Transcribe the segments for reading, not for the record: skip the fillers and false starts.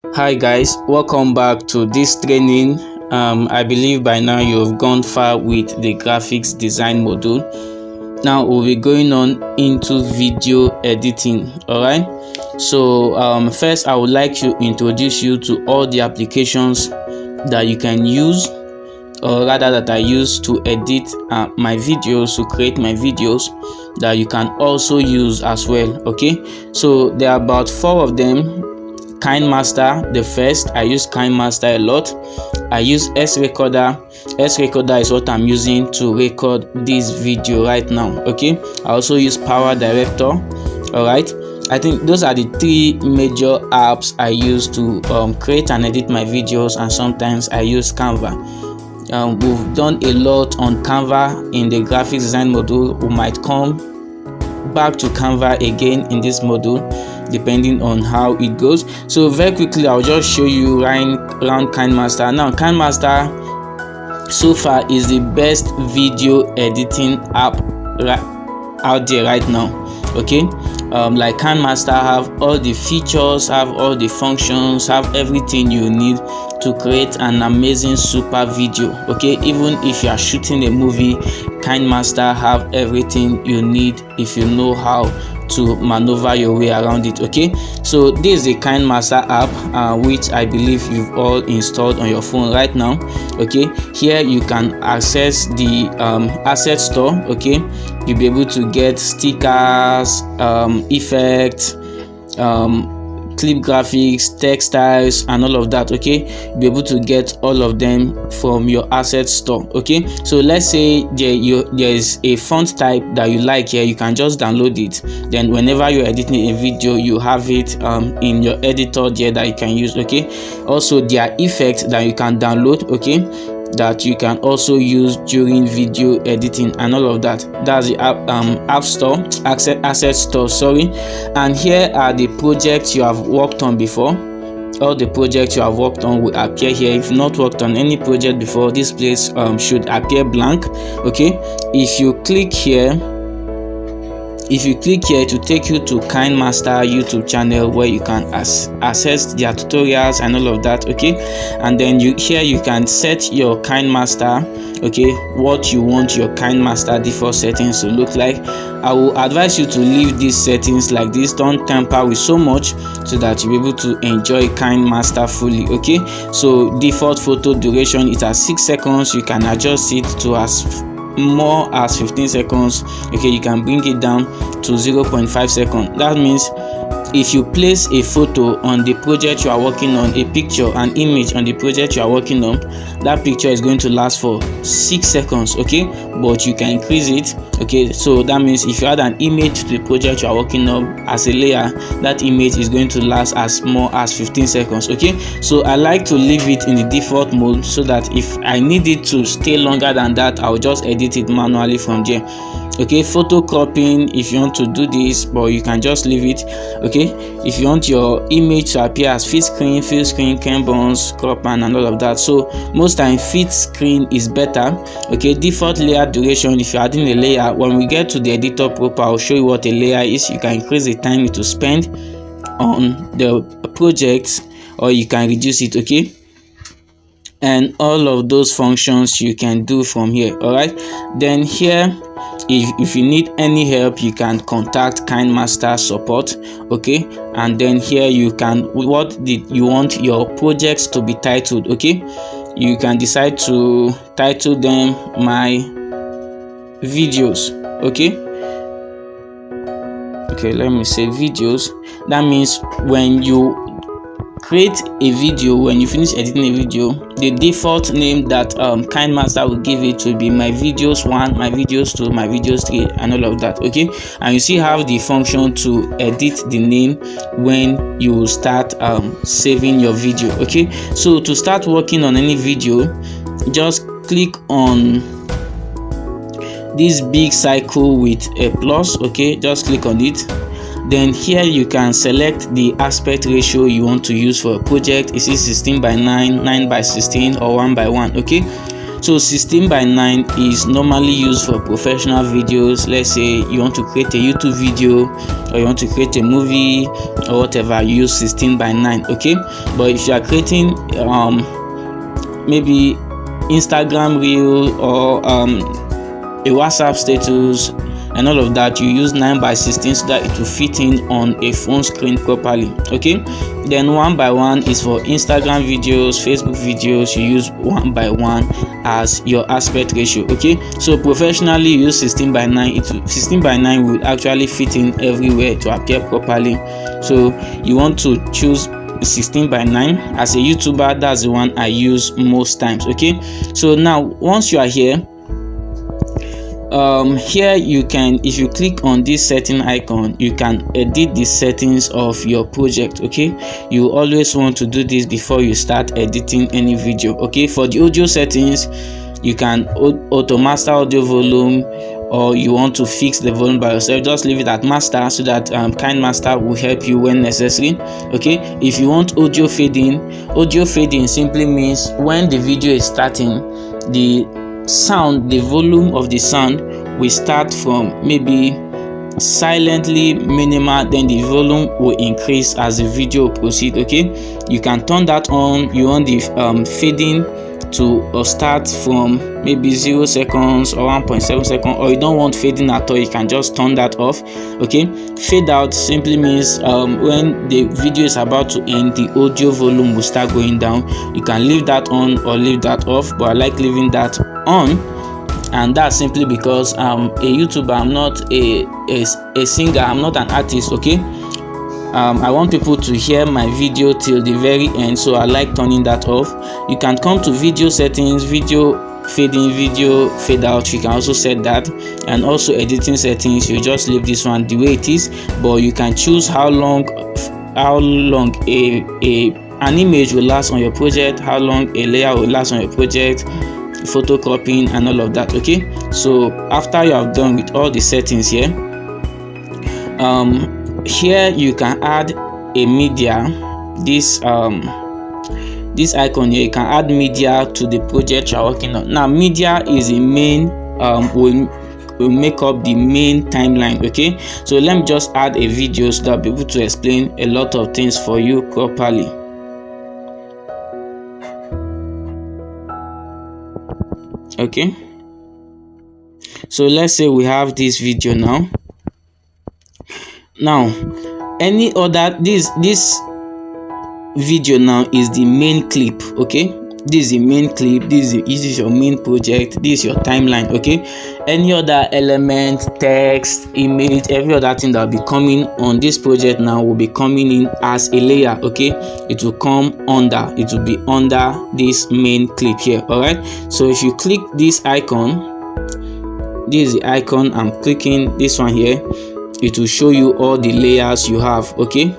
Hi guys, welcome back to this training. I believe by now you've gone far with the graphics design module. Now we'll be going on into video editing. All right, so first I would like to introduce you to all the applications that you can use, or rather that I use to edit my videos, to create my videos, that you can also use as well. Okay, so there are about 4 of them. Kinemaster, the first. I use Kinemaster a lot. I use S Recorder. S Recorder is what I'm using to record this video right now. Okay, I also use Power Director. All right, I think those are the 3 major apps I use to create and edit my videos, and sometimes I use Canva. We've done a lot on Canva in the graphics design module. We might come back to Canva again in this module depending on how it goes. So very quickly I'll just show you around Kinemaster. Now Kinemaster so far is the best video editing app out there right now. Okay, like Kinemaster have all the features, have all the functions, have everything you need to create an amazing super video. Okay, even if you are shooting a movie, Kinemaster have everything you need if you know how to maneuver your way around it. Okay, so this is the Kinemaster app, which I believe you've all installed on your phone right now. Okay, here you can access the asset store. Okay, you'll be able to get stickers, effects, clip graphics, textiles, and all of that. Okay, you'll be able to get all of them from your asset store. Okay, so let's say there is a font type that you like here. You can just download it, then whenever you're editing a video, you have it in your editor there that you can use. Okay, also there are effects that you can download, okay, that you can also use during video editing and all of that. That's the app store, asset store, sorry. And here are the projects you have worked on before. All the projects you have worked on will appear here. If not worked on any project before, this place should appear blank. Okay, if you click here to take you to Kinemaster YouTube channel, where you can access their tutorials and all of that. Okay, and then you can set your Kinemaster, okay, what you want your Kinemaster default settings to look like. I will advise you to leave these settings like this. Don't tamper with so much, so that you'll be able to enjoy Kinemaster fully. Okay, so default photo duration is at 6 seconds. You can adjust it to as more as 15 seconds. Okay, you can bring it down to 0.5 seconds. That means if you place a photo on the project you are working on, a picture, an image on the project you are working on, that picture is going to last for 6 seconds. Okay, but you can increase it. Okay, so that means if you add an image to the project you are working on as a layer, that image is going to last as more as 15 seconds. Okay, so I like to leave it in the default mode, so that if I need it to stay longer than that, I'll just edit it manually from there. Okay, photo cropping, if you want to do this, but you can just leave it. Okay, if you want your image to appear as fit screen, ken bones, crop and all of that. So most time fit screen is better. Okay, default layer duration, if you're adding a layer, when we get to the editor proper, I'll show you what a layer is. You can increase the time to spend on the project, or you can reduce it. Okay, and all of those functions you can do from here. All right, then here, if you need any help, you can contact Kinemaster support. Okay, and then here you can, what did you want your projects to be titled? Okay, you can decide to title them my videos. Okay, let me say videos. That means when you create a video, when you finish editing a video, the default name that Kinemaster will give it will be my videos 1, my videos 2, my videos 3, and all of that. Okay, and you see how the function to edit the name when you start saving your video. Okay, so to start working on any video, just click on this big circle with a plus. Okay, just click on it. Then here you can select the aspect ratio you want to use for a project. Is it 16:9, 9:16, or 1:1? Okay, So 16 by 9 is normally used for professional videos. Let's say you want to create a YouTube video or you want to create a movie or whatever, you use 16 by 9. Okay, but if you are creating maybe Instagram reel or a WhatsApp status and all of that, you use 9 by 16 so that it will fit in on a phone screen properly. Okay, then 1 by 1 is for Instagram videos, Facebook videos. You use 1 by 1 as your aspect ratio. Okay, so professionally you use 16 by 9. 16 by 9 will actually fit in everywhere to appear properly. So you want to choose 16 by 9. As a YouTuber, that's the one I use most times. Okay, so now once you are here, here you can, if you click on this setting icon, you can edit the settings of your project. Okay, you always want to do this before you start editing any video. Okay, for the audio settings, you can auto master audio volume, or you want to fix the volume by yourself, just leave it at master so that Kinemaster will help you when necessary. Okay, if you want audio fading simply means when the video is starting, the volume of the sound will start from maybe silently minimal, then the volume will increase as the video proceed. Okay, you can turn that on. You want the fading to start from maybe 0 seconds or 1.7 seconds, or you don't want fading at all, you can just turn that off. Okay, fade out simply means when the video is about to end, the audio volume will start going down. You can leave that on or leave that off, but I like leaving that on, and that's simply because I'm a YouTuber. I'm not a singer, I'm not an artist. Okay, I want people to hear my video till the very end, so I like turning that off. You can come to video settings, video fading, video fade out. You can also set that, and also editing settings. You just leave this one the way it is, but you can choose how long an image will last on your project, how long a layer will last on your project, photocropping and all of that. Okay, so after you have done with all the settings here, here you can add a media. This icon here, you can add media to the project you're working on. Now media is the main will make up the main timeline. Okay, so let me just add a video so that I'll be able to explain a lot of things for you properly. Okay, so let's say we have this video now. Any other, this video now is the main clip. Okay, this is the main clip, this is your main project, this is your timeline. Okay, any other element, text, image, every other thing that will be coming on this project now will be coming in as a layer. Okay, it will come under, it will be under this main clip here. All right, so if you click this icon, this is the icon, I'm clicking this one here, it will show you all the layers you have. Okay,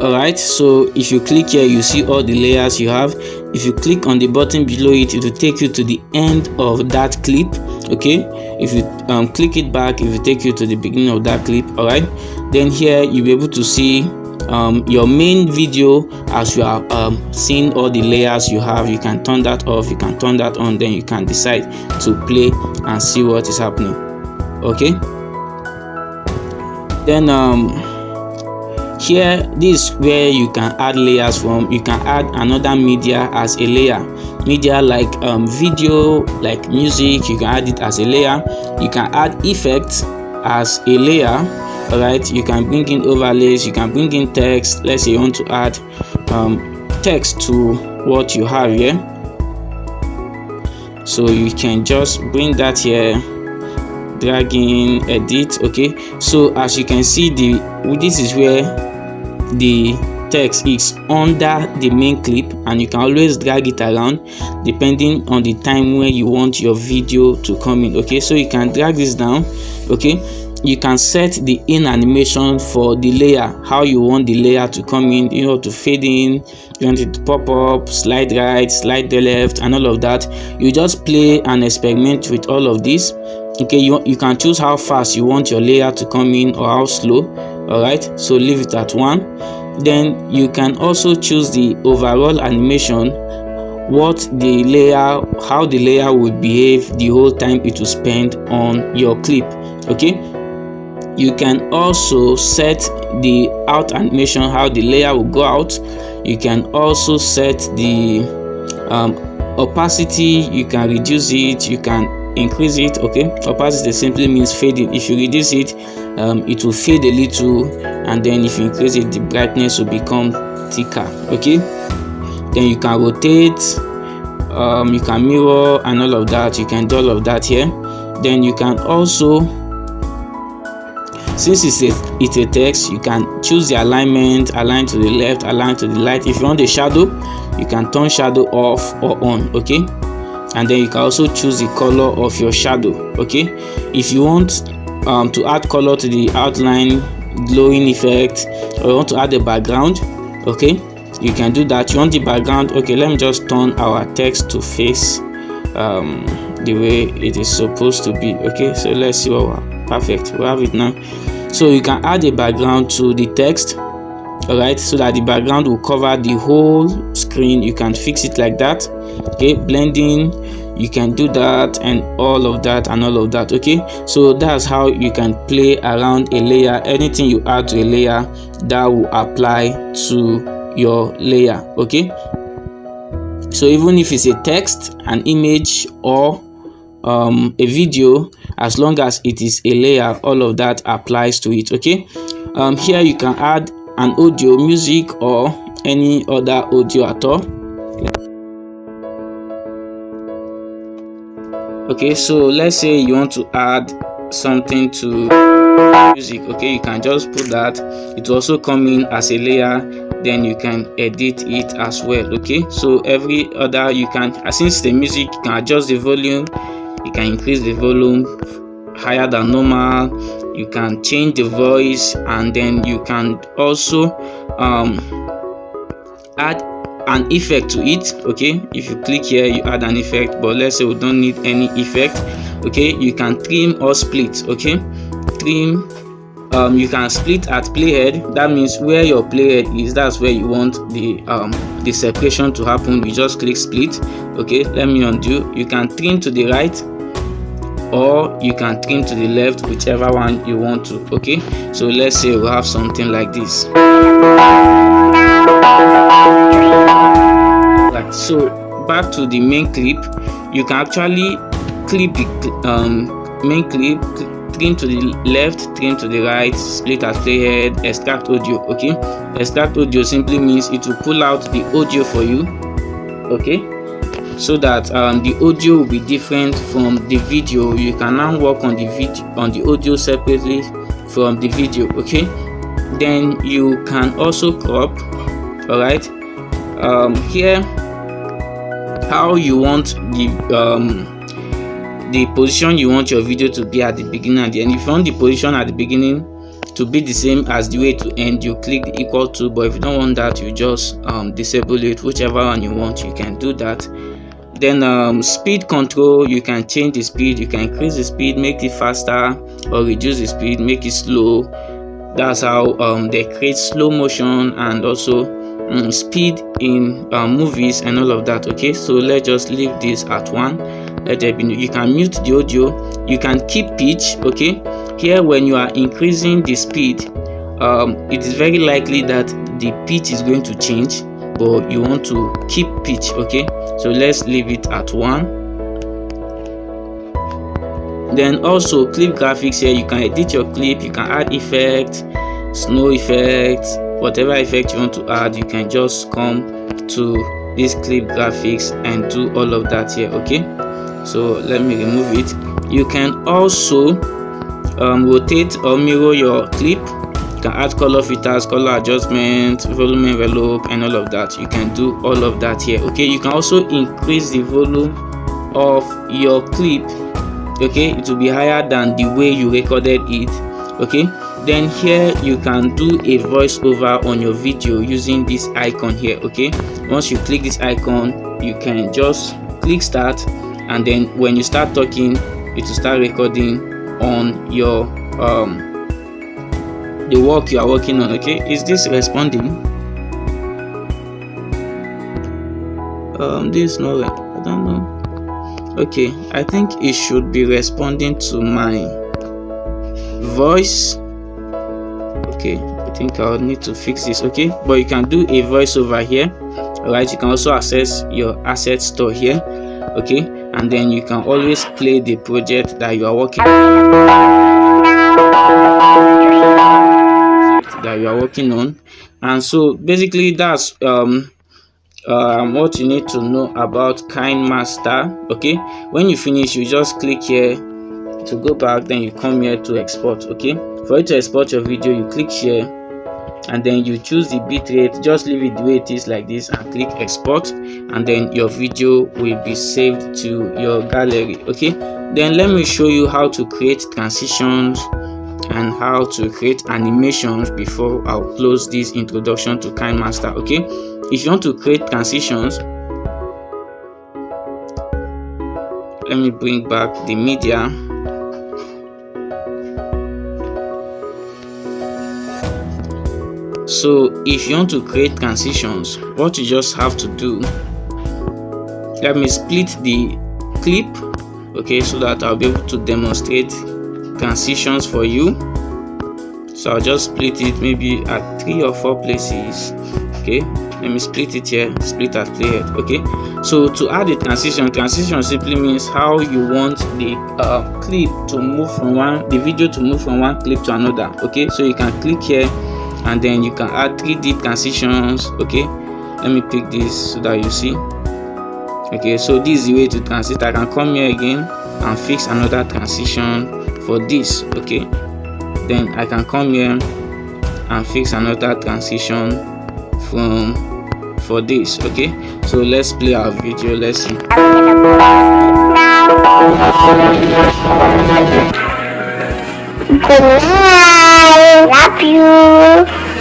alright, so if you click here, you see all the layers you have. If you click on the button below it, it will take you to the end of that clip. Okay, if you click it back, it will take you to the beginning of that clip. Alright, then here you'll be able to see your main video. As you are seeing all the layers you have, you can turn that off, you can turn that on, then you can decide to play and see what is happening. Okay, then here, this is where you can add layers from. You can add another media as a layer, media like video, like music, you can add it as a layer. You can add effects as a layer. All right, you can bring in overlays, you can bring in text. Let's say you want to add text to what you have here, so you can just bring that here, drag in, edit. Okay, so as you can see, this is where the text is under the main clip, and you can always drag it around depending on the time when you want your video to come in. Okay, so you can drag this down. Okay, you can set the in animation for the layer, how you want the layer to come in, you know, to fade in, you want it to pop up, slide right, slide the left, and all of that. You just play and experiment with all of this. Okay, you can choose how fast you want your layer to come in or how slow. All right, so leave it at 1. Then you can also choose the overall animation, what the layer, how the layer would behave the whole time it will spend on your clip. Okay, you can also set the out animation, how the layer will go out. You can also set the opacity. You can reduce it, you can increase it. Okay, opacity simply means fading. If you reduce it, it will fade a little, and then if you increase it, the brightness will become thicker. Okay, then you can rotate, you can mirror and all of that. You can do all of that here. Then you can also, since it's a text, you can choose the alignment, align to the left, align to the right. If you want the shadow, you can turn shadow off or on. Okay, and then you can also choose the color of your shadow. Okay, if you want to add color to the outline, glowing effect, or you want to add a background, okay, you can do that. You want the background, okay, let me just turn our text to face the way it is supposed to be. Okay, so let's see what we're perfect, we have it now. So you can add a background to the text, all right, so that the background will cover the whole screen. You can fix it like that. Okay, blending, you can do that, and all of that and all of that. Okay, so that's how you can play around a layer. Anything you add to a layer, that will apply to your layer. Okay, so even if it's a text, an image, or a video, as long as it is a layer, all of that applies to it. Okay, here you can add an audio, music, or any other audio at all. Okay, so let's say you want to add something to music. Okay, you can just put that. It will also come in as a layer, then you can edit it as well. Okay, so every other, you can, since the music, you can adjust the volume, you can increase the volume higher than normal, you can change the voice, and then you can also add an effect to it. Okay, if you click here, you add an effect, but let's say we don't need any effect. Okay, you can trim or split. Okay, trim, you can split at playhead. That means where your playhead is, that's where you want the separation to happen. You just click split. Okay, let me undo. You can trim to the right, or you can trim to the left, whichever one you want to. Okay, so let's say we have something like this. Right, so back to the main clip, you can actually clip the main clip, trim to the left, trim to the right, split as playhead, extract audio. Okay, extract audio simply means it will pull out the audio for you. Okay, so that the audio will be different from the video. You can now work on the audio separately from the video. Okay, then you can also crop. All right, here, how you want the position you want your video to be at the beginning and the end. If you want the position at the beginning to be the same as the way to end, you click the equal to, but if you don't want that, you just disable it. Whichever one you want, you can do that. Then speed control, you can change the speed, you can increase the speed, make it faster, or reduce the speed, make it slow. That's how they create slow motion and also speed in movies and all of that. Okay, so let's just leave this at 1. Let there be, you can mute the audio, you can keep pitch. Okay, here when you are increasing the speed, it is very likely that the pitch is going to change, but you want to keep pitch. Okay, so let's leave it at 1. Then also clip graphics, here you can edit your clip, you can add effect, snow effect, whatever effect you want to add. You can just come to this clip graphics and do all of that here. Okay, so let me remove it. You can also rotate or mirror your clip. You can add color filters, color adjustment, volume envelope, and all of that. You can do all of that here. Okay, you can also increase the volume of your clip. Okay, it will be higher than the way you recorded it. Okay, then here you can do a voiceover on your video using this icon here. Okay, once you click this icon, you can just click start, and then when you start talking, it will start recording on your the work you are working on. Okay, is this responding? This is not, I don't know. Okay, I think it should be responding to my voice. Okay, I think I'll need to fix this. Okay, but you can do a voiceover here. All right, you can also access your asset store here. Okay, and then you can always play the project that you are working on. And so basically that's what you need to know about Kinemaster. Okay, when you finish, you just click here to go back, then you come here to export. Okay, for you to export your video, you click here and then you choose the bitrate. Just leave it the way it is like this and click export, and then your video will be saved to your gallery. Okay, then let me show you how to create transitions and how to create animations before I'll close this introduction to Kinemaster. Okay, if you want to create transitions, let me bring back the media. So if you want to create transitions, what you just have to do, let me split the clip, okay, so that I'll be able to demonstrate transitions for you. So I'll just split it maybe at 3 or 4 places. Okay, let me split it here, split at playhead. Okay, so to add a transition simply means how you want the clip to move from the video to move from one clip to another. Okay, so you can click here and then you can add 3D transitions. Okay, let me pick this so that you see. Okay, so this is the way to transit. I can come here again and fix another transition for this. Okay, then I can come here and fix another transition for this. Okay, so let's play our video. Let's see.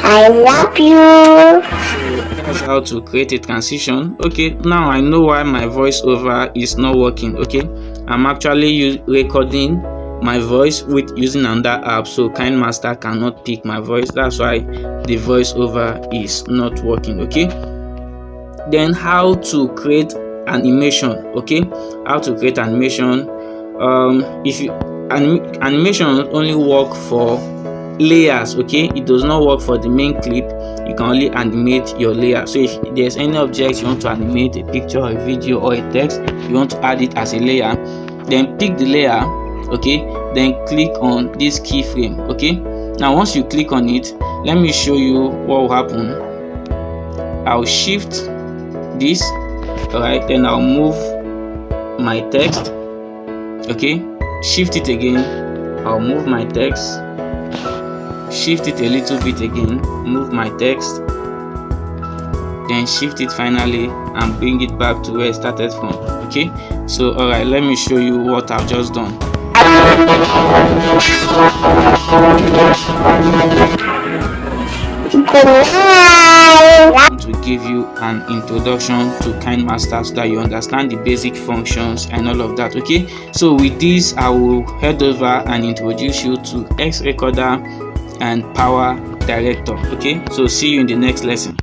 I love you. That's how to create a transition. Okay, now I know why my voiceover is not working. Okay, I'm actually recording my voice with using another app, so Kinemaster cannot pick my voice. That's why the voiceover is not working. Okay, then how to create animation. Okay, how to create animation. If you animation only work for layers. Okay, it does not work for the main clip. You can only animate your layer. So if there's any object you want to animate, a picture, a video, or a text, you want to add it as a layer, then pick the layer. Okay, then click on this keyframe. Okay, now once you click on it, let me show you what will happen. I'll shift this. All right, then I'll move my text. Okay, shift it again. I'll move my text. Shift it a little bit again, move my text, then shift it finally and bring it back to where it started from. Okay, so all right, let me show you what I've just done. To give you an introduction to Kinemaster so that you understand the basic functions and all of that. Okay, so with this I will head over and introduce you to X Recorder and Power Director. Okay, so see you in the next lesson.